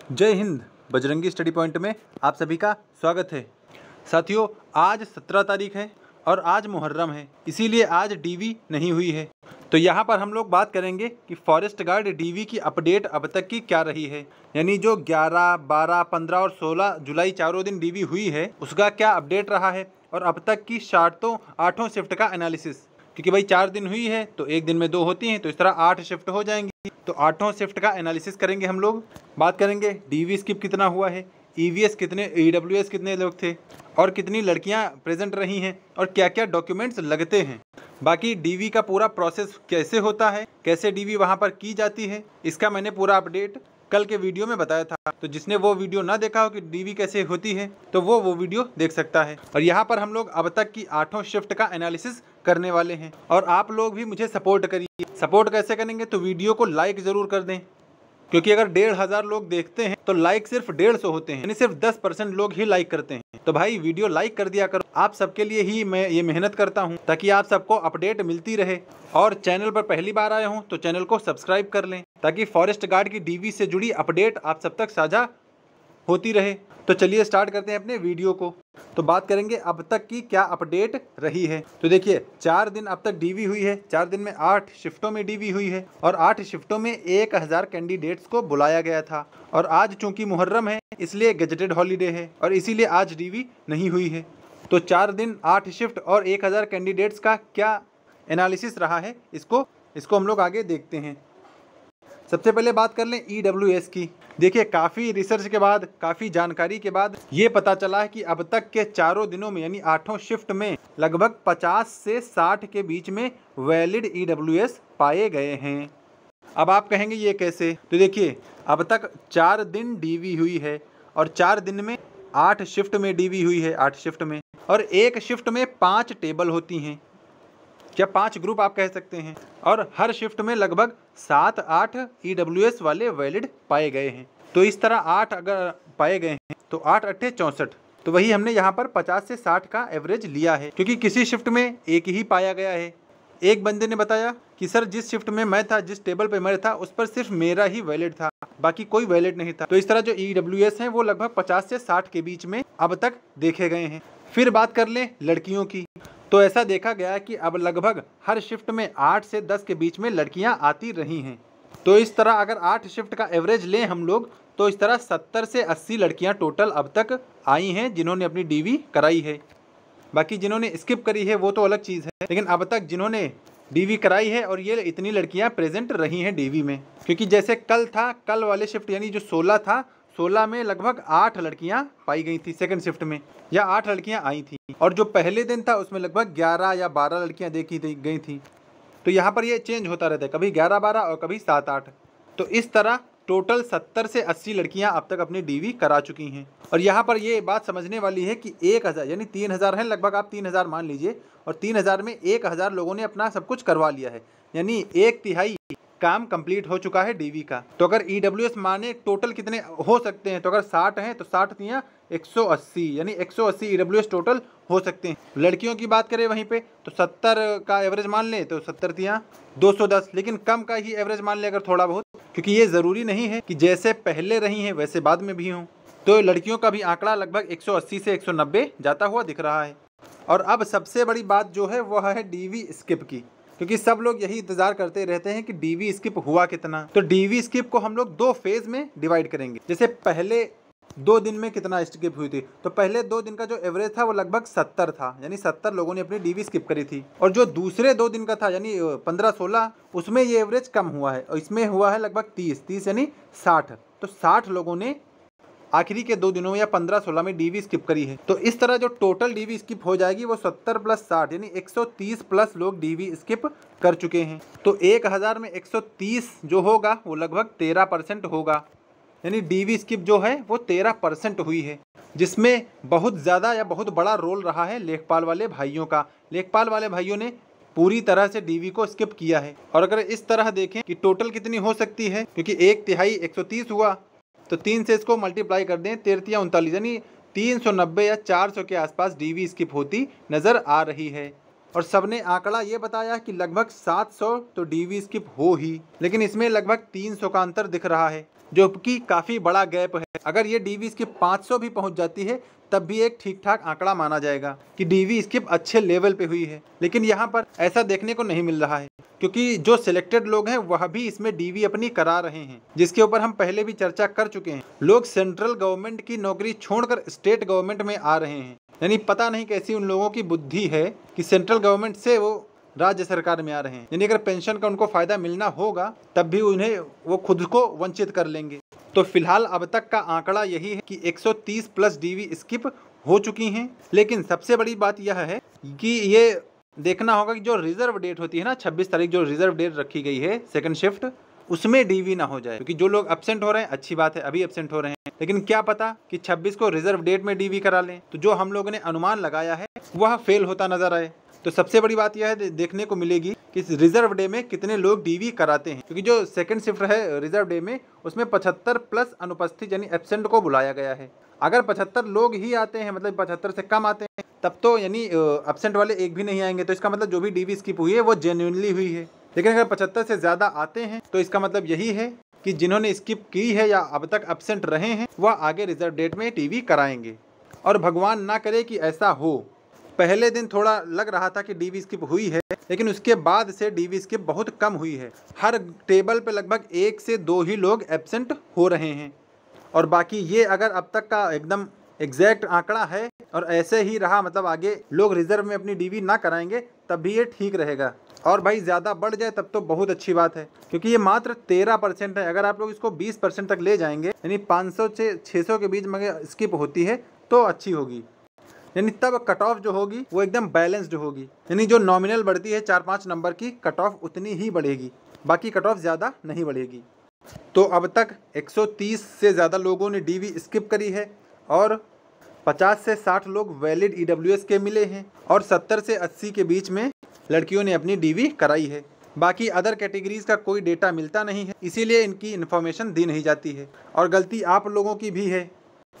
जय Hind. Bajrangi study point में आप सभी का स्वागत है। साथियों, आज 17 तारीख है और आज मुहर्रम है, इसीलिए आज डीवी नहीं हुई है। तो यहाँ पर हम लोग बात करेंगे कि फॉरेस्ट गार्ड डीवी की अपडेट अब तक की क्या रही है, यानी जो 11, 12, 15 और 16 जुलाई चारों दिन डीवी हुई है उसका क्या अपडेट रहा है, और अब तक की 8 शिफ्ट का एनालिसिस। क्योंकि भाई 4 दिन हुई है तो एक दिन में 2 होती हैं, तो इस तरह 8 शिफ्ट हो जाएंगी। तो 8 शिफ्ट का एनालिसिस करेंगे हम लोग। बात करेंगे डीवी स्किप कितना हुआ है, ईवीएस कितने, ईडब्ल्यूएस कितने लोग थे, और कितनी लड़कियां प्रेजेंट रही हैं, और क्या क्या डॉक्यूमेंट्स लगते हैं। बाकी डीवी का पूरा प्रोसेस कैसे होता है, कैसे डीवी वहां पर की जाती है, इसका मैंने पूरा अपडेट कल के वीडियो में बताया था। तो जिसने वो वीडियो ना देखा हो कि डीवी कैसे होती है तो वो वीडियो देख सकता है। और यहाँ पर हम लोग अब तक की 8 शिफ्ट का एनालिसिस करने वाले हैं। और आप लोग भी मुझे सपोर्ट करिए। सपोर्ट कैसे करेंगे, तो वीडियो को लाइक ज़रूर कर दें, क्योंकि अगर 1500 लोग देखते हैं तो लाइक सिर्फ 150 होते हैं, यानी सिर्फ 10% लोग ही लाइक करते हैं। तो भाई वीडियो लाइक कर दिया करो। आप सबके लिए ही मैं ये मेहनत करता हूँ, ताकि आप सबको अपडेट मिलती रहे। और चैनल पर पहली बार आए हों तो चैनल को सब्सक्राइब कर लें, ताकि फॉरेस्ट गार्ड की डीवी से जुड़ी अपडेट आप सब तक साझा होती रहे। तो चलिए स्टार्ट करते हैं अपने वीडियो को। तो बात करेंगे अब तक की क्या अपडेट रही है। तो देखिए, 4 दिन अब तक डीवी हुई है। 4 दिन में 8 शिफ्टों में डीवी हुई है, और 8 शिफ्टों में 1000 कैंडिडेट्स को बुलाया गया था। और आज चूंकि मुहर्रम है इसलिए गेजेटेड हॉलीडे है, और इसीलिए आज डीवी नहीं हुई है। तो 4 दिन 8 शिफ्ट और 1000 कैंडिडेट्स का क्या एनालिसिस रहा है, इसको हम लोग आगे देखते हैं। सबसे पहले बात कर लें ईडब्ल्यूएस की। देखिए, काफ़ी रिसर्च के बाद, काफ़ी जानकारी के बाद ये पता चला है कि अब तक के चारों दिनों में, यानी 8 शिफ्ट में लगभग 50 से 60 के बीच में वैलिड ईडब्ल्यूएस पाए गए हैं। अब आप कहेंगे ये कैसे, तो देखिए, अब तक 4 दिन डीवी हुई है, और 4 दिन में 8 शिफ्ट में डीवी हुई है, 8 शिफ्ट में, और एक शिफ्ट में 5 टेबल होती हैं, क्या 5 ग्रुप आप कह सकते हैं। और हर शिफ्ट में लगभग 7-8 ईडब्ल्यूएस वाले वैलिड पाए गए हैं। तो इस तरह 8 अगर पाए गए हैं तो 8 अट्ठे 64, तो वही हमने यहाँ पर 50 से 60 का एवरेज लिया है, क्योंकि किसी शिफ्ट में एक ही पाया गया है। एक बंदे ने बताया कि सर, जिस शिफ्ट में मैं था, जिस टेबल पे मैं था, उस पर सिर्फ मेरा ही वैलिड था, बाकी कोई वैलिड नहीं था। तो इस तरह जो ईडब्ल्यूएस हैं वो लगभग 50 से 60 के बीच में अब तक देखे गए हैं। फिर बात कर लें लड़कियों की, तो ऐसा देखा गया है कि अब लगभग हर शिफ्ट में 8 से 10 के बीच में लड़कियां आती रही हैं। तो इस तरह अगर 8 शिफ्ट का एवरेज लें हम लोग, तो इस तरह 70 से 80 लड़कियां टोटल अब तक आई हैं जिन्होंने अपनी डीवी कराई है। बाकी जिन्होंने स्किप करी है वो तो अलग चीज़ है, लेकिन अब तक जिन्होंने डीवी कराई है, और ये इतनी लड़कियां प्रेजेंट रही हैं डीवी में। क्योंकि जैसे कल था, कल वाले शिफ्ट यानी जो 16 था, 16 में लगभग 8 लड़कियां पाई गई थी सेकंड शिफ्ट में, या 8 लड़कियां आई थी। और जो पहले दिन था उसमें लगभग 11 या 12 लड़कियां देखी गई थी। तो यहाँ पर ये चेंज होता रहता है, कभी 11-12 और कभी 7-8। तो इस तरह टोटल 70 से 80 लड़कियां अब तक अपनी डीवी करा चुकी हैं। और यहाँ पर ये बात समझने वाली है कि 1000 यानी 3000 हैं लगभग, आप 3000 मान लीजिए, और 3000 में 1000 लोगों ने अपना सब कुछ करवा लिया है, यानी 1/3 काम कंप्लीट हो चुका है डीवी का। तो अगर ईडब्ल्यूएस माने टोटल कितने हो सकते हैं, तो अगर 60 हैं तो 60 तियाँ 180, यानी 180 ईडब्ल्यूएस टोटल हो सकते हैं। लड़कियों की बात करें वहीं पे, तो 70 का एवरेज मान लें तो 70 तियाँ 210, लेकिन कम का ही एवरेज मान लें अगर थोड़ा बहुत, क्योंकि ये ज़रूरी नहीं है कि जैसे पहले रही हैं वैसे बाद में भी हों। तो लड़कियों का भी आंकड़ा लगभग 180 से 190 जाता हुआ दिख रहा है। और अब सबसे बड़ी बात जो है वह है डीवी स्किप की, क्योंकि सब लोग यही इंतजार करते रहते हैं कि डीवी स्किप हुआ कितना। तो डीवी स्किप को हम लोग 2 फेज में डिवाइड करेंगे। जैसे पहले 2 दिन में कितना स्किप हुई थी, तो पहले 2 दिन का जो एवरेज था वो लगभग 70 था, यानी 70 लोगों ने अपनी डीवी स्किप करी थी। और जो दूसरे 2 दिन का था, यानी 15-16, उसमें ये एवरेज कम हुआ है, और इसमें हुआ है लगभग 30 यानी 60। तो 60 लोगों ने आखिरी के 2 दिनों या 15-16 में डीवी स्किप करी है। तो इस तरह जो टोटल डीवी स्किप हो जाएगी वो 70 + 60 यानी 130 प्लस लोग डीवी स्किप कर चुके हैं। तो 1000 में 130 जो होगा वो लगभग 13% होगा, यानी डीवी स्किप जो है वो 13% हुई है, जिसमें बहुत ज़्यादा या बहुत बड़ा रोल रहा है लेखपाल वाले भाइयों का। लेखपाल वाले भाइयों ने पूरी तरह से डीवी को स्किप किया है। और अगर इस तरह देखें कि टोटल कितनी हो सकती है, क्योंकि 1/3 130 हुआ, तो 3 से इसको मल्टीप्लाई कर दें, 13 39, यानी 390 या 400 के आसपास डीवी स्किप होती नज़र आ रही है। और सबने आंकड़ा ये बताया कि लगभग 700 तो डीवी स्किप हो ही, लेकिन इसमें लगभग 300 का अंतर दिख रहा है। जो कि काफ़ी बड़ा गैप है। अगर ये डीवी स्किप 500 भी पहुंच जाती है तब भी एक ठीक ठाक आंकड़ा माना जाएगा कि डीवी स्किप अच्छे लेवल पे हुई है। लेकिन यहाँ पर ऐसा देखने को नहीं मिल रहा है, क्योंकि जो सिलेक्टेड लोग हैं वह भी इसमें डीवी अपनी करा रहे हैं, जिसके ऊपर हम पहले भी चर्चा कर चुके हैं। लोग सेंट्रल गवर्नमेंट की नौकरी छोड़कर स्टेट गवर्नमेंट में आ रहे हैं, यानी पता नहीं कैसी उन लोगों की बुद्धि है कि सेंट्रल गवर्नमेंट से वो राज्य सरकार में आ रहे हैं। यानी अगर पेंशन का उनको फायदा मिलना होगा तब भी उन्हें वो खुद को वंचित कर लेंगे। तो फिलहाल अब तक का आंकड़ा यही है कि 130 प्लस डीवी स्किप हो चुकी हैं। लेकिन सबसे बड़ी बात यह है कि ये देखना होगा कि जो रिजर्व डेट होती है ना, 26 तारीख जो रिजर्व डेट रखी गई है सेकंड शिफ्ट, उसमें डीवी ना हो जाए। क्योंकि जो लोग एब्सेंट हो रहे हैं, अच्छी बात है, अभी एब्सेंट हो रहे हैं, लेकिन क्या पता कि 26 को रिजर्व डेट में डीवी करा लें, तो जो हम लोगों ने अनुमान लगाया है वह फेल होता नजर आए। तो सबसे बड़ी बात यह है देखने को मिलेगी कि रिजर्व डे में कितने लोग डीवी कराते हैं, क्योंकि जो सेकंड शिफ्ट है रिजर्व डे में उसमें 75 प्लस अनुपस्थित यानी एब्सेंट को बुलाया गया है। अगर 75 लोग ही आते हैं, मतलब 75 से कम आते हैं, तब तो यानी एब्सेंट वाले एक भी नहीं आएंगे, तो इसका मतलब जो भी डीवी स्किप हुई है वो जेन्युइनली हुई है। लेकिन अगर 75 से ज़्यादा आते हैं तो इसका मतलब यही है कि जिन्होंने स्किप की है या अब तक एब्सेंट रहे हैं वह आगे रिजर्व डेट में डीवी कराएंगे। और भगवान ना करे कि ऐसा हो। पहले दिन थोड़ा लग रहा था कि डीवी स्किप हुई है, लेकिन उसके बाद से डीवी स्किप बहुत कम हुई है। हर टेबल पे लगभग 1 से 2 ही लोग एब्सेंट हो रहे हैं। और बाकी ये अगर अब तक का एकदम एग्जैक्ट आंकड़ा है और ऐसे ही रहा, मतलब आगे लोग रिजर्व में अपनी डीवी ना कराएंगे, तब भी ये ठीक रहेगा। और भाई ज़्यादा बढ़ जाए तब तो बहुत अच्छी बात है, क्योंकि ये मात्र 13% है। अगर आप लोग इसको 20% तक ले जाएंगे, यानी 500 से 600 के बीच में स्किप होती है तो अच्छी होगी। यानी तब कट ऑफ जो होगी वो एकदम बैलेंस्ड होगी, यानी जो नॉमिनल बढ़ती है 4-5 नंबर की, कट ऑफ उतनी ही बढ़ेगी, बाकी कट ऑफ ज़्यादा नहीं बढ़ेगी। तो अब तक 130 से ज़्यादा लोगों ने डीवी स्किप करी है और 50 से 60 लोग वैलिड ईडब्ल्यूएस के मिले हैं और 70 से 80 के बीच में लड़कियों ने अपनी डीवी कराई है। बाकी अदर कैटेगरीज का कोई डेटा मिलता नहीं है, इसीलिए इनकी इन्फॉर्मेशन दी नहीं जाती है। और गलती आप लोगों की भी है,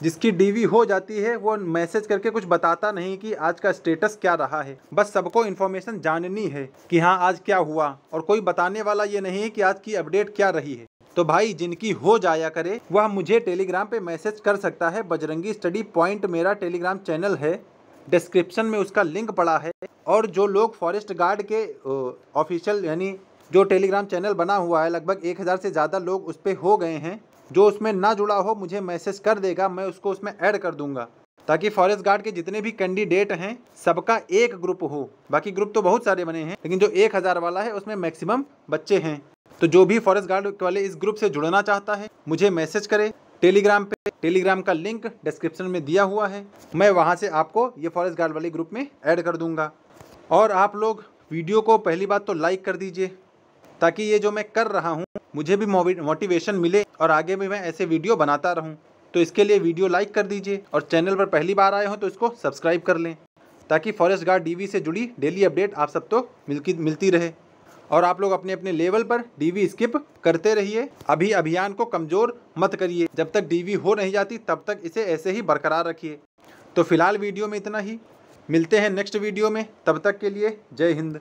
जिसकी डीवी हो जाती है वो मैसेज करके कुछ बताता नहीं कि आज का स्टेटस क्या रहा है। बस सबको इन्फॉर्मेशन जाननी है कि हाँ आज क्या हुआ, और कोई बताने वाला ये नहीं है कि आज की अपडेट क्या रही है। तो भाई जिनकी हो जाया करे वह मुझे टेलीग्राम पे मैसेज कर सकता है। बजरंगी स्टडी पॉइंट मेरा टेलीग्राम चैनल है, डिस्क्रिप्शन में उसका लिंक पड़ा है। और जो लोग फॉरेस्ट गार्ड के ऑफिशियल यानी जो टेलीग्राम चैनल बना हुआ है, लगभग 1000 से ज़्यादा लोग उस पर हो गए हैं, जो उसमें ना जुड़ा हो मुझे मैसेज कर देगा, मैं उसको उसमें ऐड कर दूंगा, ताकि फॉरेस्ट गार्ड के जितने भी कैंडिडेट हैं सबका एक ग्रुप हो। बाकी ग्रुप तो बहुत सारे बने हैं, लेकिन जो 1000 वाला है उसमें मैक्सिमम बच्चे हैं। तो जो भी फॉरेस्ट गार्ड वाले इस ग्रुप से जुड़ना चाहता है मुझे मैसेज करे टेलीग्राम पे। टेलीग्राम का लिंक डिस्क्रिप्शन में दिया हुआ है, मैं वहाँ से आपको ये फॉरेस्ट गार्ड वाले ग्रुप में ऐड कर दूंगा। और आप लोग वीडियो को पहली बात तो लाइक कर दीजिए, ताकि ये जो मैं कर रहा हूँ मुझे भी मोटिवेशन मिले और आगे भी मैं ऐसे वीडियो बनाता रहूँ। तो इसके लिए वीडियो लाइक कर दीजिए, और चैनल पर पहली बार आए हो तो इसको सब्सक्राइब कर लें, ताकि फॉरेस्ट गार्ड डीवी से जुड़ी डेली अपडेट आप सब तो मिलती रहे। और आप लोग अपने अपने लेवल पर डीवी स्किप करते रहिए, अभी अभियान को कमज़ोर मत करिए। जब तक डीवी हो नहीं जाती तब तक इसे ऐसे ही बरकरार रखिए। तो फिलहाल वीडियो में इतना ही, मिलते हैं नेक्स्ट वीडियो में, तब तक के लिए जय हिंद।